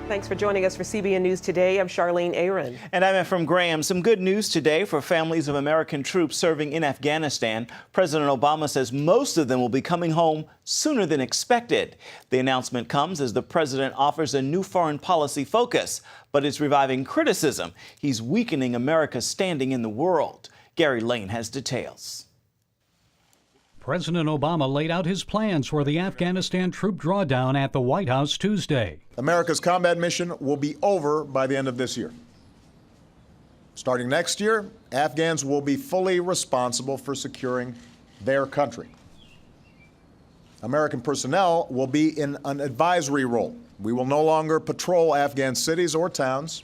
Thanks for joining us for CBN News Today. I'm Charlene Aaron. And I'm Efrem Graham. Some good news today for families of American troops serving in Afghanistan. President Obama says most of them will be coming home sooner than expected. The announcement comes as the president offers a new foreign policy focus, but it's reviving criticism. He's weakening America's standing in the world. Gary Lane has details. President Obama laid out his plans for the Afghanistan troop drawdown at the White House Tuesday. America's combat mission will be over by the end of this year. Starting next year, Afghans will be fully responsible for securing their country. American personnel will be in an advisory role. We will no longer patrol Afghan cities or towns,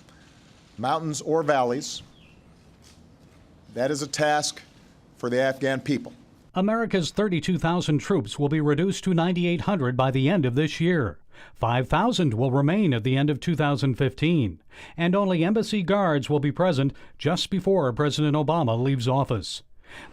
mountains or valleys. That is a task for the Afghan people. America's 32,000 troops will be reduced to 9,800 by the end of this year. 5,000 will remain at the end of 2015. And only embassy guards will be present just before President Obama leaves office.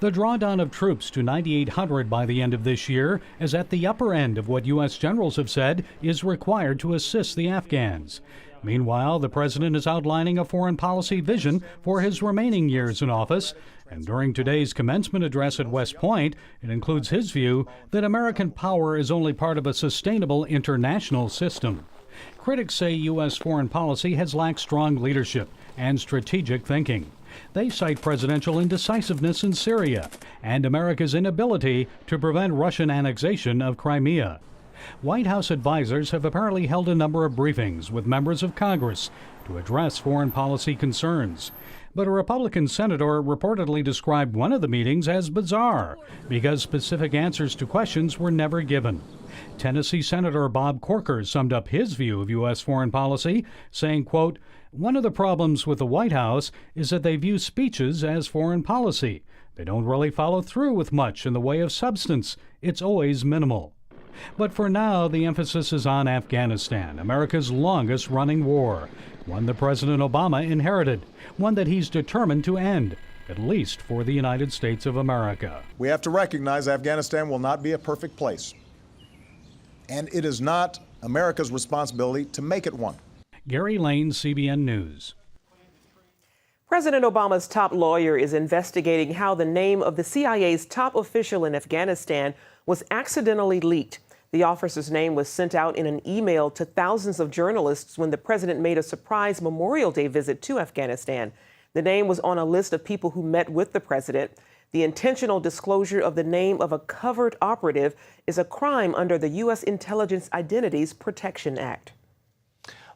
The drawdown of troops to 9,800 by the end of this year is at the upper end of what U.S. generals have said is required to assist the Afghans. Meanwhile, the president is outlining a foreign policy vision for his remaining years in office. And during today's commencement address at West Point, it includes his view that American power is only part of a sustainable international system. Critics say U.S. foreign policy has lacked strong leadership and strategic thinking. They cite presidential indecisiveness in Syria and America's inability to prevent Russian annexation of Crimea. White House advisors have apparently held a number of briefings with members of Congress to address foreign policy concerns. But a Republican senator reportedly described one of the meetings as bizarre because specific answers to questions were never given. Tennessee Senator Bob Corker summed up his view of U.S. foreign policy, saying, quote, "One of the problems with the White House is that they view speeches as foreign policy. They don't really follow through with much in the way of substance. It's always minimal." But for now, the emphasis is on Afghanistan, America's longest-running war, one that President Obama inherited, one that he's determined to end, at least for the United States of America. We have to recognize Afghanistan will not be a perfect place, and it is not America's responsibility to make it one. Gary Lane, CBN News. President Obama's top lawyer is investigating how the name of the CIA's top official in Afghanistan was accidentally leaked. The officer's name was sent out in an email to thousands of journalists when the president made a surprise Memorial Day visit to Afghanistan. The name was on a list of people who met with the president. The intentional disclosure of the name of a covert operative is a crime under the U.S. Intelligence Identities Protection Act.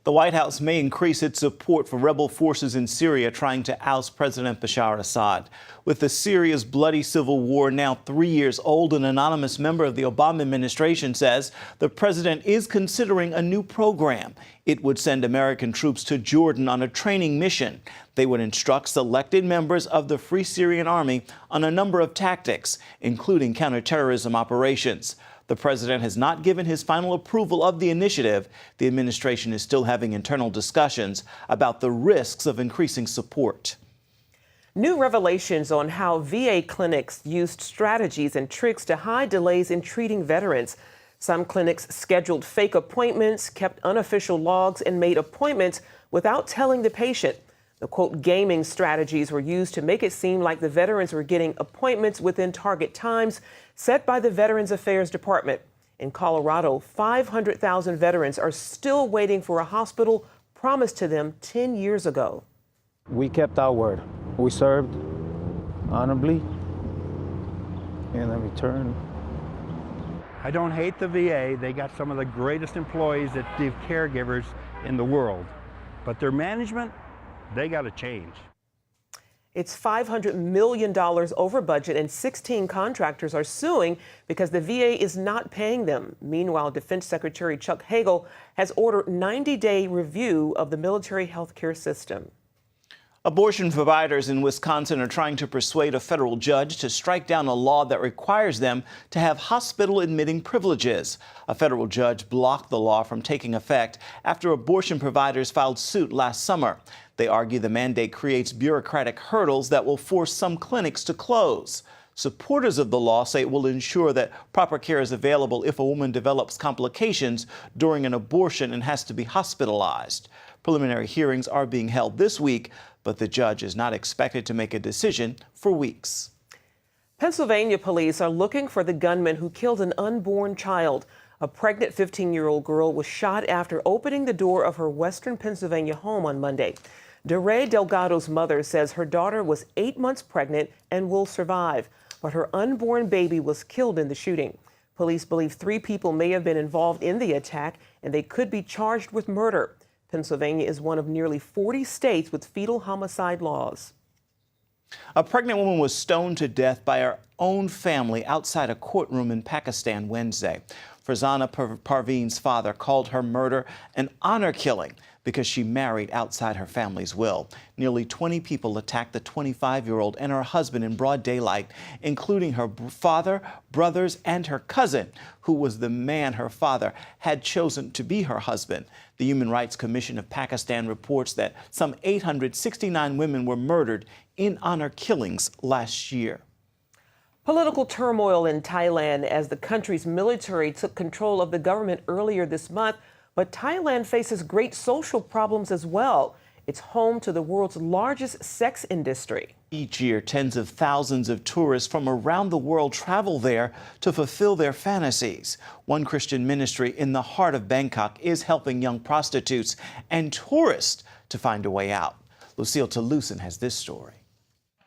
The White House may increase its support for rebel forces in Syria trying to oust President Bashar Assad. With Syria's bloody civil war now 3 years old, an anonymous member of the Obama administration says the president is considering a new program. It would send American troops to Jordan on a training mission. They would instruct selected members of the Free Syrian Army on a number of tactics, including counterterrorism operations. The president has not given his final approval of the initiative. The administration is still having internal discussions about the risks of increasing support. New revelations on how VA clinics used strategies and tricks to hide delays in treating veterans. Some clinics scheduled fake appointments, kept unofficial logs, and made appointments without telling the patient. The, quote, gaming strategies were used to make it seem like the veterans were getting appointments within target times set by the Veterans Affairs Department. In Colorado, 500,000 veterans are still waiting for a hospital promised to them 10 years ago. We kept our word. We served honorably, and in return. I don't hate the VA. They got some of the greatest employees that give caregivers in the world. But their management, they got to change. It's $500 million over budget, and 16 contractors are suing because the VA is not paying them. Meanwhile, Defense Secretary Chuck Hagel has ordered 90-day review of the military health care system. Abortion providers in Wisconsin are trying to persuade a federal judge to strike down a law that requires them to have hospital admitting privileges. A federal judge blocked the law from taking effect after abortion providers filed suit last summer. They argue the mandate creates bureaucratic hurdles that will force some clinics to close. Supporters of the law say it will ensure that proper care is available if a woman develops complications during an abortion and has to be hospitalized. Preliminary hearings are being held this week, but the judge is not expected to make a decision for weeks. Pennsylvania police are looking for the gunman who killed an unborn child. A pregnant 15-year-old girl was shot after opening the door of her western Pennsylvania home on Monday. DeRay Delgado's mother says her daughter was 8 months pregnant and will survive, but her unborn baby was killed in the shooting. Police believe 3 people may have been involved in the attack, and they could be charged with murder. Pennsylvania is one of nearly 40 states with fetal homicide laws. A pregnant woman was stoned to death by her own family outside a courtroom in Pakistan Wednesday. Farzana Parveen's father called her murder an honor killing because she married outside her family's will. Nearly 20 people attacked the 25-year-old and her husband in broad daylight, including her father, brothers, and her cousin, who was the man her father had chosen to be her husband. The Human Rights Commission of Pakistan reports that some 869 women were murdered in honor killings last year. Political turmoil in Thailand as the country's military took control of the government earlier this month, but Thailand faces great social problems as well. It's home to the world's largest sex industry. Each year, tens of thousands of tourists from around the world travel there to fulfill their fantasies. One Christian ministry in the heart of Bangkok is helping young prostitutes and tourists to find a way out. Lucille Toulousan has this story.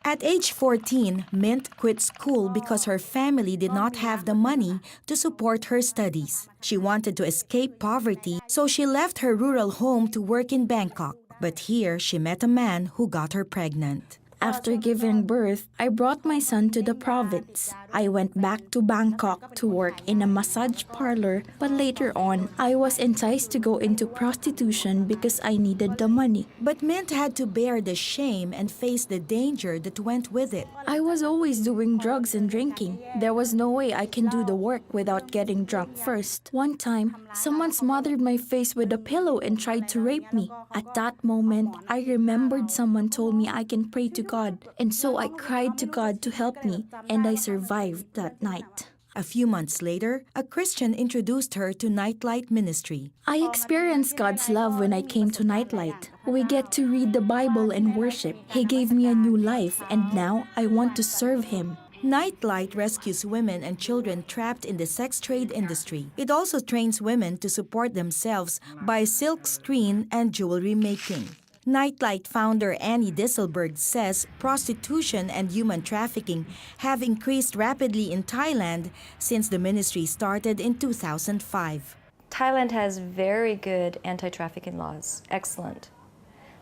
At age 14, Mint quit school because her family did not have the money to support her studies. She wanted to escape poverty, so she left her rural home to work in Bangkok. But here, she met a man who got her pregnant. After giving birth, I brought my son to the province. I went back to Bangkok to work in a massage parlor, but later on, I was enticed to go into prostitution because I needed the money. But Mint had to bear the shame and face the danger that went with it. I was always doing drugs and drinking. There was no way I can do the work without getting drunk first. One time, someone smothered my face with a pillow and tried to rape me. At that moment, I remembered someone told me I can pray to God, and so I cried to God to help me, and I survived that night. A few months later, a Christian introduced her to Nightlight ministry. I experienced God's love when I came to Nightlight. We get to read the Bible and worship. He gave me a new life, and now I want to serve Him. Nightlight rescues women and children trapped in the sex trade industry. It also trains women to support themselves by silk screen and jewelry making. Nightlight founder Annie Disselberg says prostitution and human trafficking have increased rapidly in Thailand since the ministry started in 2005. Thailand has very good anti-trafficking laws, excellent,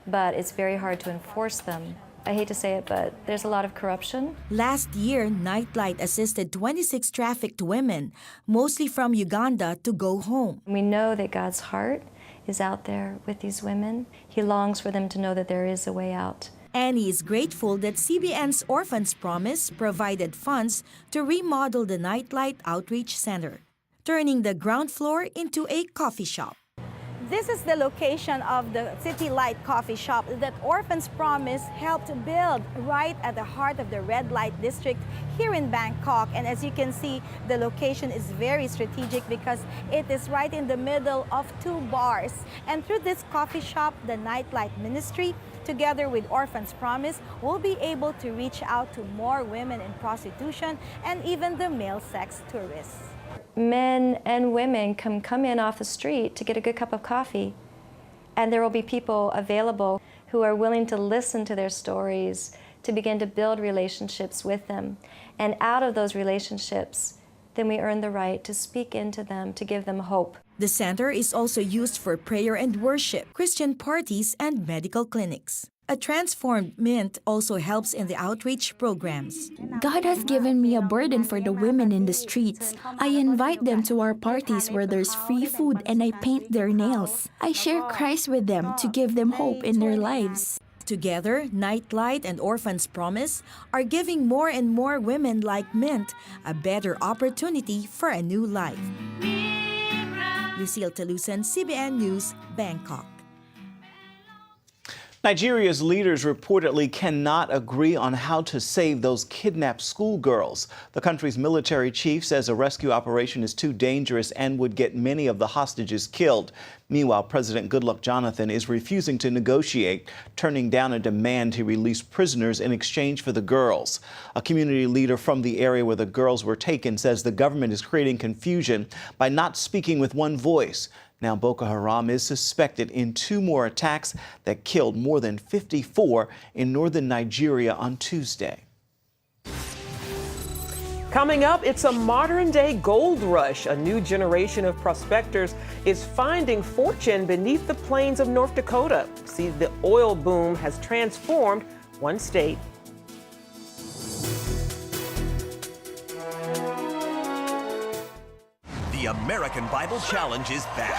but it's very hard to enforce them. I hate to say it, but there's a lot of corruption. Last year, Nightlight assisted 26 trafficked women, mostly from Uganda, to go home. We know that God's heart is out there with these women. He longs for them to know that there is a way out. Annie is grateful that CBN's Orphans Promise provided funds to remodel the Nightlight Outreach Center, turning the ground floor into a coffee shop. This is the location of the City Light coffee shop that Orphans Promise helped build right at the heart of the red light district here in Bangkok. And as you can see, the location is very strategic because it is right in the middle of 2 bars. And through this coffee shop, the Nightlight Ministry, together with Orphans Promise, will be able to reach out to more women in prostitution and even the male sex tourists. Men and women can come in off the street to get a good cup of coffee, and there will be people available who are willing to listen to their stories, to begin to build relationships with them. And out of those relationships, then we earn the right to speak into them, to give them hope. The center is also used for prayer and worship, Christian parties, and medical clinics. A transformed Mint also helps in the outreach programs. God has given me a burden for the women in the streets. I invite them to our parties where there's free food and I paint their nails. I share Christ with them to give them hope in their lives. Together, Nightlight and Orphans Promise are giving more and more women like Mint a better opportunity for a new life. Lucille Toulousan, CBN News, Bangkok. Nigeria's leaders reportedly cannot agree on how to save those kidnapped schoolgirls. The country's military chief says a rescue operation is too dangerous and would get many of the hostages killed. Meanwhile, President Goodluck Jonathan is refusing to negotiate, turning down a demand to release prisoners in exchange for the girls. A community leader from the area where the girls were taken says the government is creating confusion by not speaking with one voice. Now, Boko Haram is suspected in 2 more attacks that killed more than 54 in northern Nigeria on Tuesday. Coming up, it's a modern-day gold rush. A new generation of prospectors is finding fortune beneath the plains of North Dakota. See, the oil boom has transformed one state. The American Bible Challenge is back.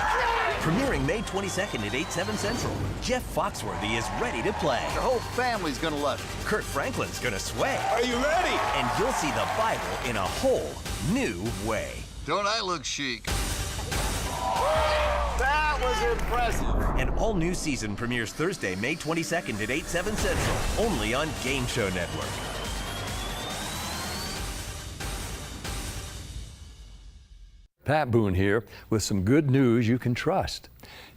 Premiering May 22nd at 8/7 Central, Jeff Foxworthy is ready to play. The whole family's gonna love it. Kurt Franklin's gonna sway. Are you ready? And you'll see the Bible in a whole new way. Don't I look chic? That was impressive. An all-new season premieres Thursday, May 22nd at 8/7 Central, only on Game Show Network. Pat Boone here with some good news you can trust.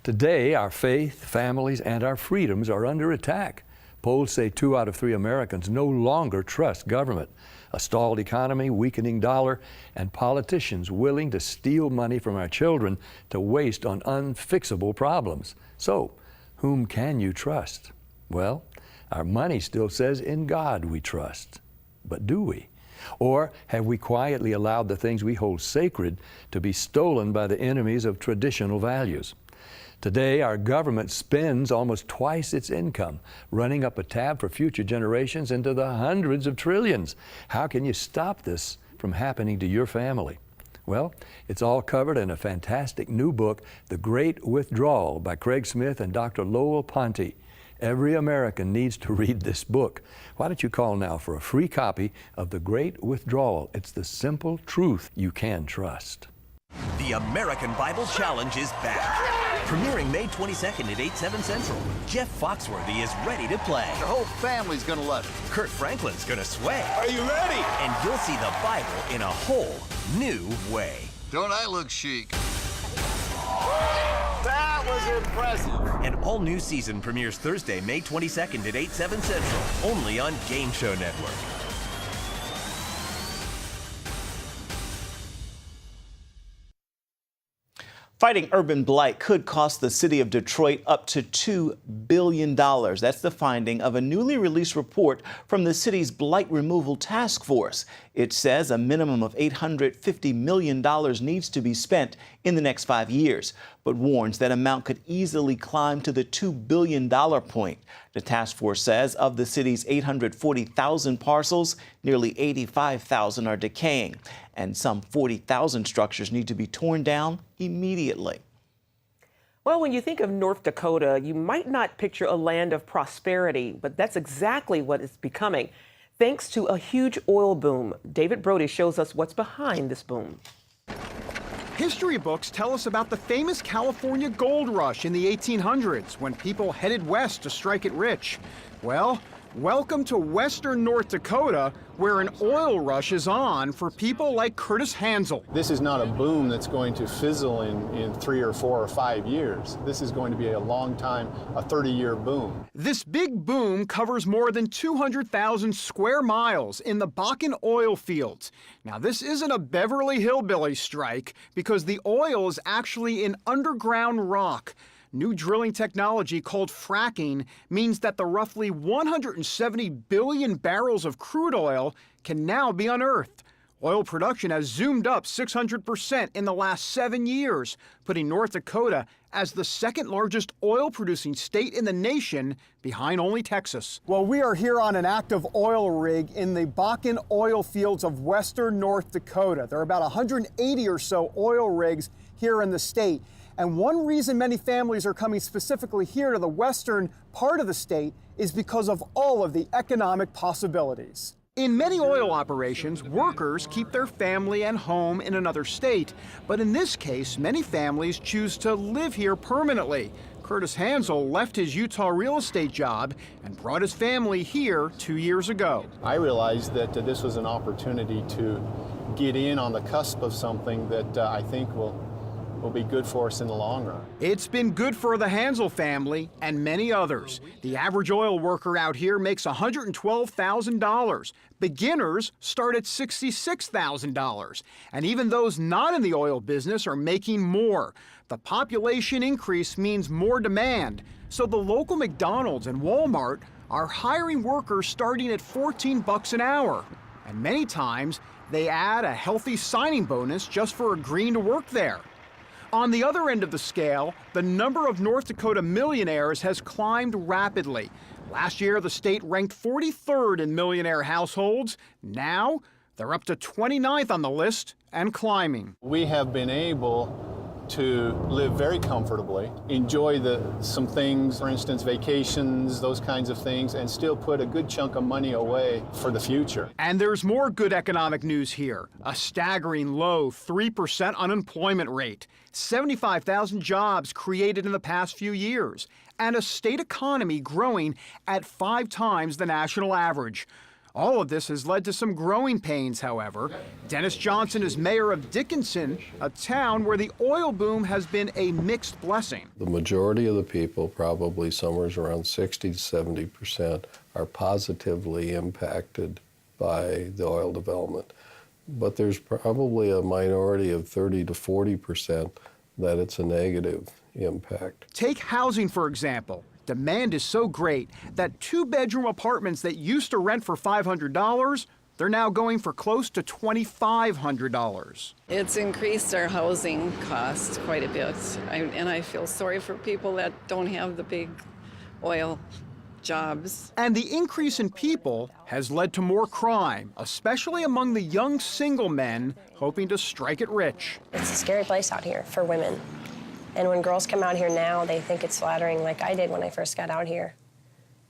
Today, our faith, families, and our freedoms are under attack. Polls say 2 out of 3 Americans no longer trust government. A stalled economy, weakening dollar, and politicians willing to steal money from our children to waste on unfixable problems. So, whom can you trust? Well, our money still says in God we trust. But do we? Or have we quietly allowed the things we hold sacred to be stolen by the enemies of traditional values? Today, our government spends almost twice its income, running up a tab for future generations into the hundreds of trillions. How can you stop this from happening to your family? Well, it's all covered in a fantastic new book, The Great Withdrawal by Craig Smith and Dr. Lowell Ponte. Every American needs to read this book. Why don't you call now for a free copy of The Great Withdrawal? It's the simple truth you can trust. The American Bible Challenge is back. Premiering May 22nd at 8/7 Central, Jeff Foxworthy is ready to play. The whole family's gonna love it. Kurt Franklin's gonna sway. Are you ready? And you'll see the Bible in a whole new way. Don't I look chic? That was impressive. An all-new season premieres Thursday, May 22nd at 8/7 Central, only on Game Show Network. Fighting urban blight could cost the city of Detroit up to $2 billion. That's the finding of a newly released report from the city's blight removal task force. It says a minimum of $850 million needs to be spent in the next 5 years, but warns that amount could easily climb to the $2 billion point. The task force says of the city's 840,000 parcels, nearly 85,000 are decaying, and some 40,000 structures need to be torn down immediately. Well, when you think of North Dakota, you might not picture a land of prosperity, but that's exactly what it's becoming, thanks to a huge oil boom. David Brody shows us what's behind this boom. History books tell us about the famous California gold rush in the 1800s when people headed west to strike it rich. Well, welcome to western North Dakota, where an oil rush is on for people like Curtis Hansel. This is not a boom that's going to fizzle in 3 or 4 or 5 years. This is going to be a long time, a 30-year boom. This big boom covers more than 200,000 square miles in the Bakken oil fields. Now, this isn't a Beverly Hillbillies strike because the oil is actually in underground rock. New drilling technology called fracking means that the roughly 170 billion barrels of crude oil can now be unearthed. Oil production has zoomed up 600% in the last 7 years, putting North Dakota as the second largest oil-producing state in the nation, behind only Texas. Well, we are here on an active oil rig in the Bakken oil fields of western North Dakota. There are about 180 or so oil rigs here in the state. And one reason many families are coming specifically here to the western part of the state is because of all of the economic possibilities. In many oil operations, workers keep their family and home in another state. But in this case, many families choose to live here permanently. Curtis Hansel left his Utah real estate job and brought his family here 2 years ago. I realized that this was an opportunity to get in on the cusp of something that I think will be good for us in the long run. It's been good for the Hansel family and many others. The average oil worker out here makes $112,000. Beginners start at $66,000. And even those not in the oil business are making more. The population increase means more demand. So the local McDonald's and Walmart are hiring workers starting at $14 an hour. And many times they add a healthy signing bonus just for agreeing to work there. On the other end of the scale, the number of North Dakota millionaires has climbed rapidly. Last year, the state ranked 43rd in millionaire households. Now, they're up to 29th on the list and climbing. We have been able to live very comfortably, enjoy some things, for instance, vacations, those kinds of things, and still put a good chunk of money away for the future. And there's more good economic news here. A staggering low 3% unemployment rate, 75,000 jobs created in the past few years, and a state economy growing at 5 times the national average. All of this has led to some growing pains, however. Dennis Johnson is mayor of Dickinson, a town where the oil boom has been a mixed blessing. The majority of the people, probably somewhere around 60 to 70%, are positively impacted by the oil development. But there's probably a minority of 30 to 40% that it's a negative impact. Take housing, for example. Demand is so great that 2-bedroom apartments that used to rent for $500, they're now going for close to $2,500. It's increased our housing costs quite a bit, and I feel sorry for people that don't have the big oil jobs. And the increase in people has led to more crime, especially among the young single men hoping to strike it rich. It's a scary place out here for women. And when girls come out here now, they think it's flattering like I did when I first got out here.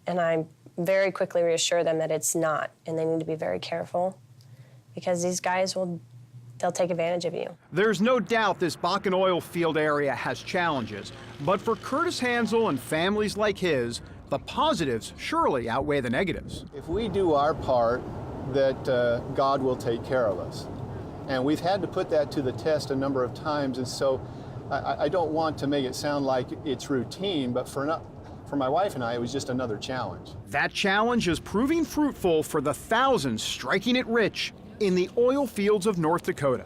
And I very quickly reassure them that it's not, and they need to be very careful because these guys they'll take advantage of you. There's no doubt this Bakken oil field area has challenges, but for Curtis Hansel and families like his, the positives surely outweigh the negatives. If we do our part, that God will take care of us. And we've had to put that to the test a number of times, and so I don't want to make it sound like it's routine, but for my wife and I, it was just another challenge. That challenge is proving fruitful for the thousands striking it rich in the oil fields of North Dakota.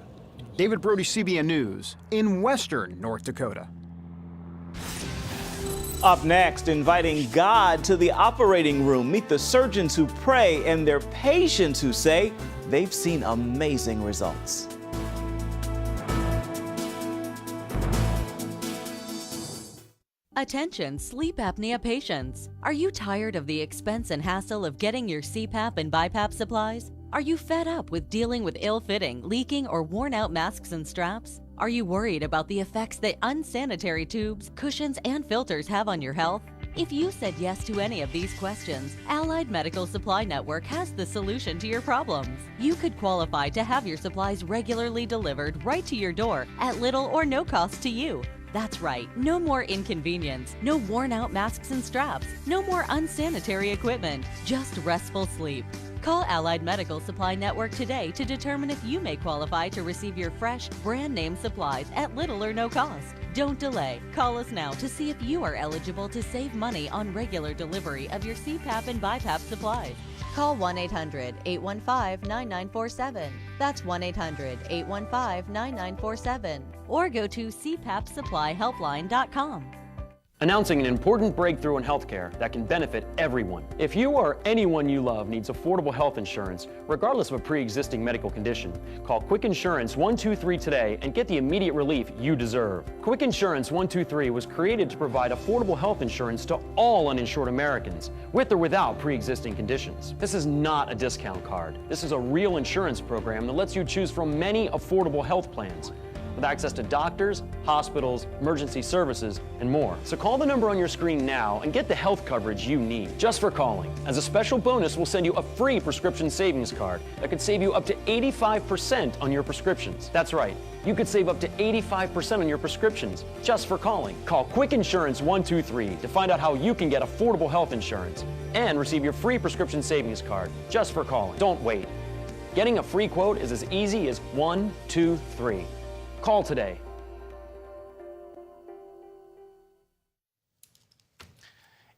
David Brody, CBN News, in western North Dakota. Up next, inviting God to the operating room. Meet the surgeons who pray and their patients who say they've seen amazing results. Attention sleep apnea patients. Are you tired of the expense and hassle of getting your CPAP and BiPAP supplies? Are you fed up with dealing with ill-fitting, leaking, or worn-out masks and straps? Are you worried about the effects that unsanitary tubes, cushions, and filters have on your health? If you said yes to any of these questions, Allied Medical Supply Network has the solution to your problems. You could qualify to have your supplies regularly delivered right to your door at little or no cost to you. That's right, no more inconvenience, no worn-out masks and straps, no more unsanitary equipment, just restful sleep. Call Allied Medical Supply Network today to determine if you may qualify to receive your fresh, brand-name supplies at little or no cost. Don't delay. Call us now to see if you are eligible to save money on regular delivery of your CPAP and BiPAP supplies. Call 1-800-815-9947. That's 1-800-815-9947. Or go to cpapsupplyhelpline.com. Announcing an important breakthrough in healthcare that can benefit everyone. If you or anyone you love needs affordable health insurance, regardless of a pre-existing medical condition, call Quick Insurance 123 today and get the immediate relief you deserve. Quick Insurance 123 was created to provide affordable health insurance to all uninsured Americans, with or without pre-existing conditions. This is not a discount card. This is a real insurance program that lets you choose from many affordable health plans. with access to doctors, hospitals, emergency services, and more. So call the number on your screen now and get the health coverage you need just for calling. As a special bonus, we'll send you a free prescription savings card that could save you up to 85% on your prescriptions. That's right. You could save up to 85% on your prescriptions just for calling. Call Quick Insurance 123 to find out how you can get affordable health insurance and receive your free prescription savings card just for calling. Don't wait. Getting a free quote is as easy as 1, 2, 3. Call today.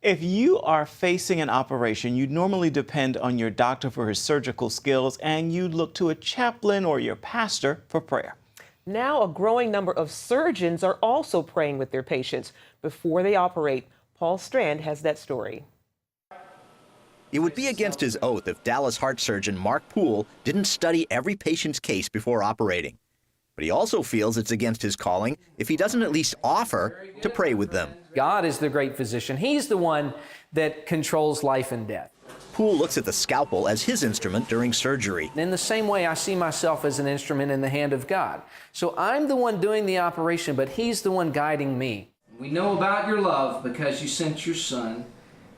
If you are facing an operation, you normally depend on your doctor for his surgical skills, and you look to a chaplain or your pastor for prayer. Now, a growing number of surgeons are also praying with their patients before they operate. Paul Strand has that story. It would be against his oath if Dallas heart surgeon Mark Poole didn't study every patient's case before operating. But he also feels it's against his calling if he doesn't at least offer to pray with them. God is the great physician. He's the one that controls life and death. Poole looks at the scalpel as his instrument during surgery. In the same way, I see myself as an instrument in the hand of God. So I'm the one doing the operation, but He's the one guiding me. We know about your love because you sent your Son.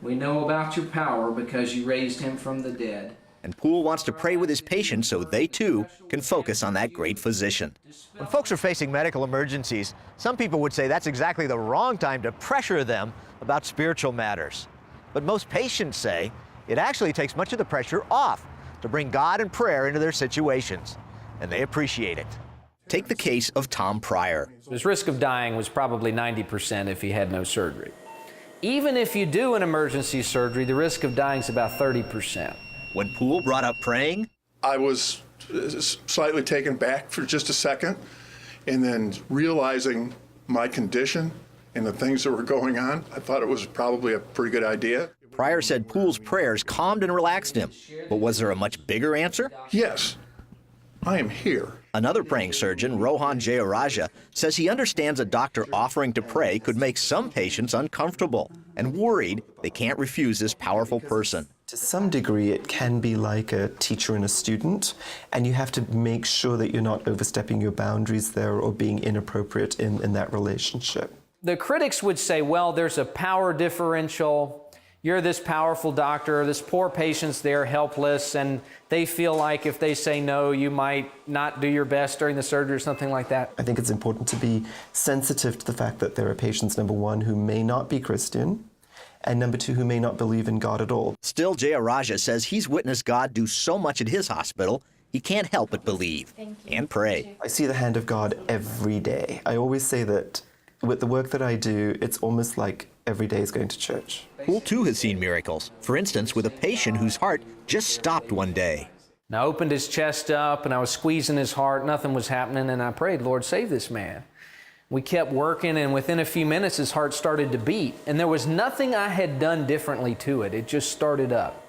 We know about your power because you raised Him from the dead. And Poole wants to pray with his patients so they too can focus on that great physician. When folks are facing medical emergencies, some people would say that's exactly the wrong time to pressure them about spiritual matters. But most patients say it actually takes much of the pressure off to bring God and prayer into their situations, and they appreciate it. Take the case of Tom Pryor. His risk of dying was probably 90% if he had no surgery. Even if you do an emergency surgery, the risk of dying is about 30%. When Poole brought up praying, I was slightly taken back for just a second, and then realizing my condition and the things that were going on, I thought it was probably a pretty good idea. Pryor said Poole's prayers calmed and relaxed him. But was there a much bigger answer? Yes, I am here. Another praying surgeon, Rohan Jayaraja, says he understands a doctor offering to pray could make some patients uncomfortable and worried they can't refuse this powerful person. To some degree, it can be like a teacher and a student, and you have to make sure that you're not overstepping your boundaries there or being inappropriate in that relationship. The critics would say, well, there's a power differential. You're this powerful doctor, this poor patient's there helpless, and they feel like if they say no, you might not do your best during the surgery or something like that. I think it's important to be sensitive to the fact that there are patients, number one, who may not be Christian, and number two, who may not believe in God at all. Still, Jayaraja says he's witnessed God do so much at his hospital, he can't help but believe and pray. I see the hand of God every day. I always say that with the work that I do, it's almost like every day is going to church. Poole, too, has seen miracles. For instance, with a patient whose heart just stopped one day. And I opened his chest up, and I was squeezing his heart. Nothing was happening, and I prayed, Lord, save this man. We kept working, and within a few minutes, his heart started to beat. And there was nothing I had done differently to it. It just started up.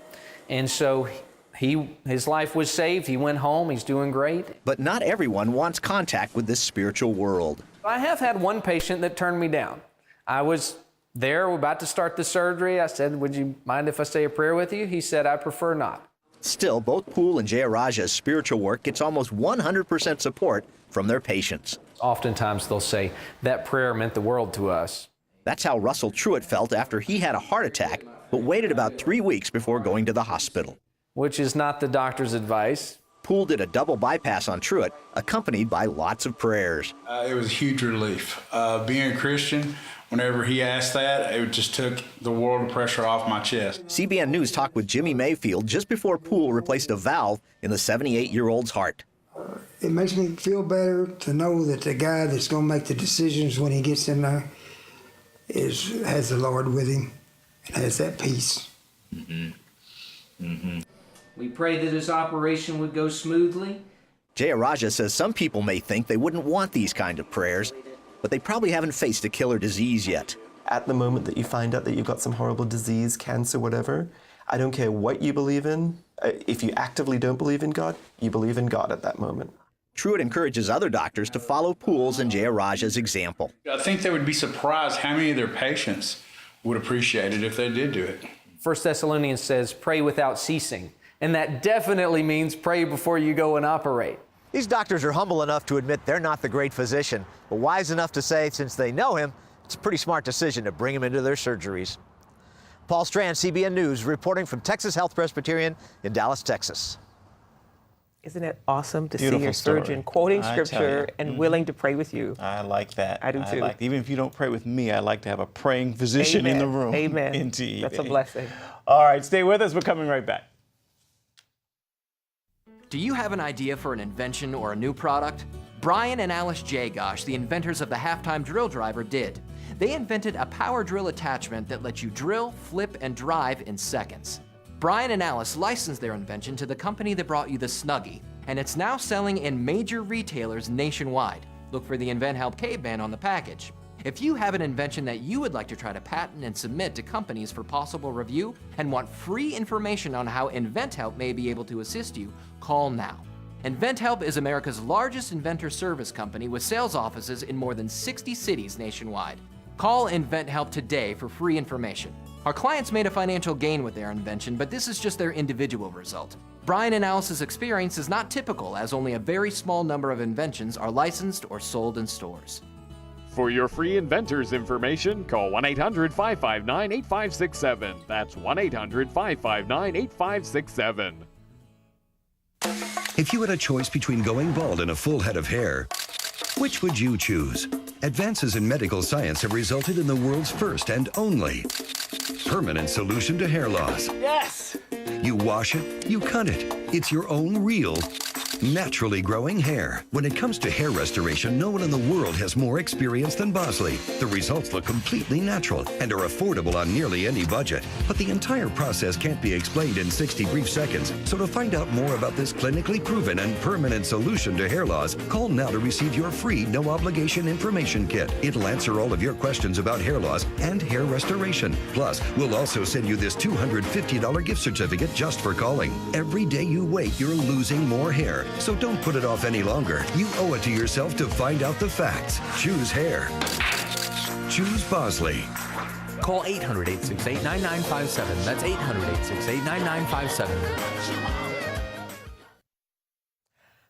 And so his life was saved. He went home. He's doing great. But not everyone wants contact with this spiritual world. I have had one patient that turned me down. I was there, we're about to start the surgery. I said, would you mind if I say a prayer with you? He said, I prefer not. Still, both Poole and Jayaraja's spiritual work gets almost 100% support from their patients. Oftentimes they'll say, that prayer meant the world to us. That's how Russell Truitt felt after he had a heart attack, but waited about 3 weeks before going to the hospital. Which is not the doctor's advice. Poole did a double bypass on Truitt, accompanied by lots of prayers. It was a huge relief. Being a Christian, whenever he asked that, it just took the world of pressure off my chest. CBN News talked with Jimmy Mayfield just before Poole replaced a valve in the 78-year-old's heart. It makes me feel better to know that the guy that's going to make the decisions when he gets in there has the Lord with him and has that peace. We pray that his operation would go smoothly. Jayaraja says some people may think they wouldn't want these kind of prayers, but they probably haven't faced a killer disease yet. At the moment that you find out that you've got some horrible disease, cancer, whatever, I don't care what you believe in. If you actively don't believe in God, you believe in God at that moment. Truitt encourages other doctors to follow Poole's and Jayaraja's example. I think they would be surprised how many of their patients would appreciate it if they did do it. 1 Thessalonians says, pray without ceasing. And that definitely means pray before you go and operate. These doctors are humble enough to admit they're not the great physician, but wise enough to say, since they know him, it's a pretty smart decision to bring him into their surgeries. Paul Strand, CBN News, reporting from Texas Health Presbyterian in Dallas, Texas. Isn't it awesome to Beautiful see your story. surgeon quoting I tell scripture you. and willing to pray with you? I like that. I do too. Even if you don't pray with me, I like to have a praying physician in the room. Amen. Indeed. That's a blessing. All right, stay with us. We're coming right back. Do you have an idea for an invention or a new product? Brian and Alice Jagosh, the inventors of the halftime drill driver, did. They invented a power drill attachment that lets you drill, flip, and drive in seconds. Brian and Alice licensed their invention to the company that brought you the Snuggie, and it's now selling in major retailers nationwide. Look for the Invent Help Caveman on the package. If you have an invention that you would like to try to patent and submit to companies for possible review and want free information on how Invent Help may be able to assist you, call now. Invent Help is America's largest inventor service company with sales offices in more than 60 cities nationwide. Call Invent Help today for free information. Our clients made a financial gain with their invention, but this is just their individual result. Brian and Alice's experience is not typical, as only a very small number of inventions are licensed or sold in stores. For your free inventors information, call 1-800-559-8567. That's 1-800-559-8567. If you had a choice between going bald and a full head of hair, which would you choose? Advances in medical science have resulted in the world's first and only permanent solution to hair loss. Yes! You wash it, you cut it. It's your own real, naturally growing hair. When it comes to hair restoration, no one in the world has more experience than Bosley. The results look completely natural and are affordable on nearly any budget. But the entire process can't be explained in 60 brief seconds. So to find out more about this clinically proven and permanent solution to hair loss, call now to receive your free no-obligation information kit. It'll answer all of your questions about hair loss and hair restoration. Plus, we'll also send you this $250 gift certificate just for calling. Every day you wait, you're losing more hair. So don't put it off any longer. You owe it to yourself to find out the facts. Choose hair. Choose Bosley. Call 800-868-9957. That's 800-868-9957.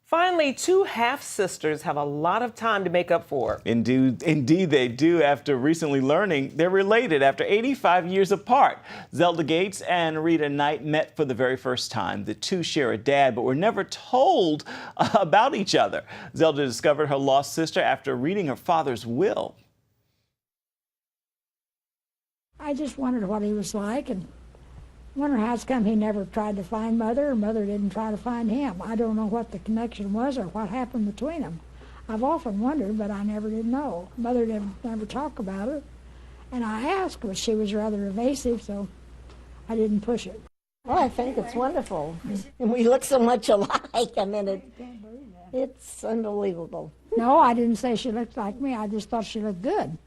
Finally, two half-sisters have a lot of time to make up for. Indeed they do, after recently learning they're related after 85 years apart. Zelda Gates and Rita Knight met for the very first time. The two share a dad, but were never told about each other. Zelda discovered her lost sister after reading her father's will. I just wondered what he was like and wonder how it's come he never tried to find Mother, or Mother didn't try to find him. I don't know what the connection was or what happened between them. I've often wondered, but I never did know. Mother didn't never talk about it. And I asked, but she was rather evasive, so I didn't push it. Well, I think it's wonderful. And we look so much alike. I mean, it's unbelievable. No, I didn't say she looked like me. I just thought she looked good.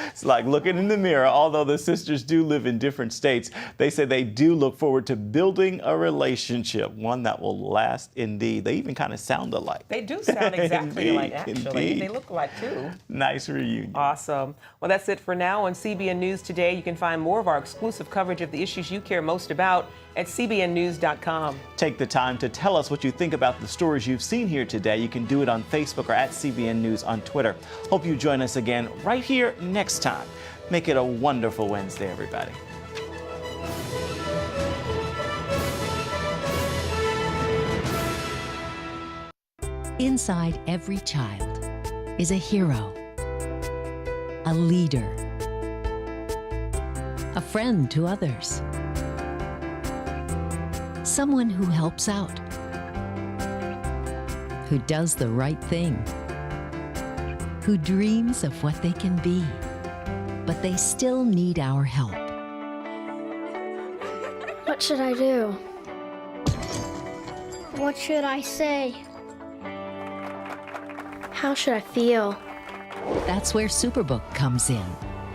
It's like looking in the mirror. Although the sisters do live in different states, they say they do look forward to building a relationship, one that will last indeed. They even kind of sound alike. They do sound exactly Indeed, alike, actually. indeed. They look alike, too. Nice reunion. Awesome. Well, that's it for now on CBN News Today. You can find more of our exclusive coverage of the issues you care most about at cbnnews.com. Take the time to tell us what you think about the stories you've seen here today. You can do it on Facebook or at CBN News on Twitter. Hope you join us again right here next time. Make it a wonderful Wednesday, everybody. Inside every child is a hero, a leader, a friend to others, someone who helps out, who does the right thing, who dreams of what they can be, but they still need our help. What should I do? What should I say? How should I feel? That's where Superbook comes in.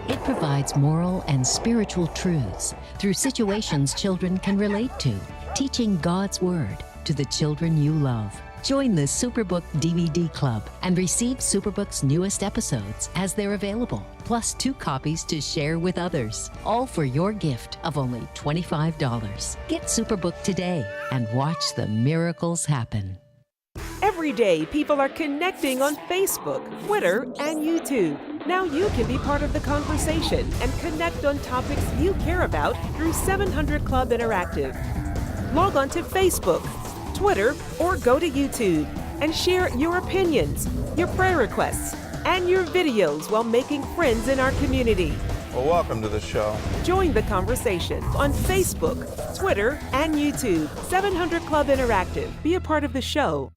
It provides moral and spiritual truths through situations children can relate to, teaching God's Word, to the children you love. Join the Superbook DVD Club and receive Superbook's newest episodes as they're available, plus 2 copies to share with others, all for your gift of only $25. Get Superbook today and watch the miracles happen. Every day, people are connecting on Facebook, Twitter, and YouTube. Now you can be part of the conversation and connect on topics you care about through 700 Club Interactive. Log on to Facebook, Twitter, or go to YouTube and share your opinions, your prayer requests, and your videos while making friends in our community. Well, welcome to the show. Join the conversation on Facebook, Twitter, and YouTube. 700 Club Interactive. Be a part of the show.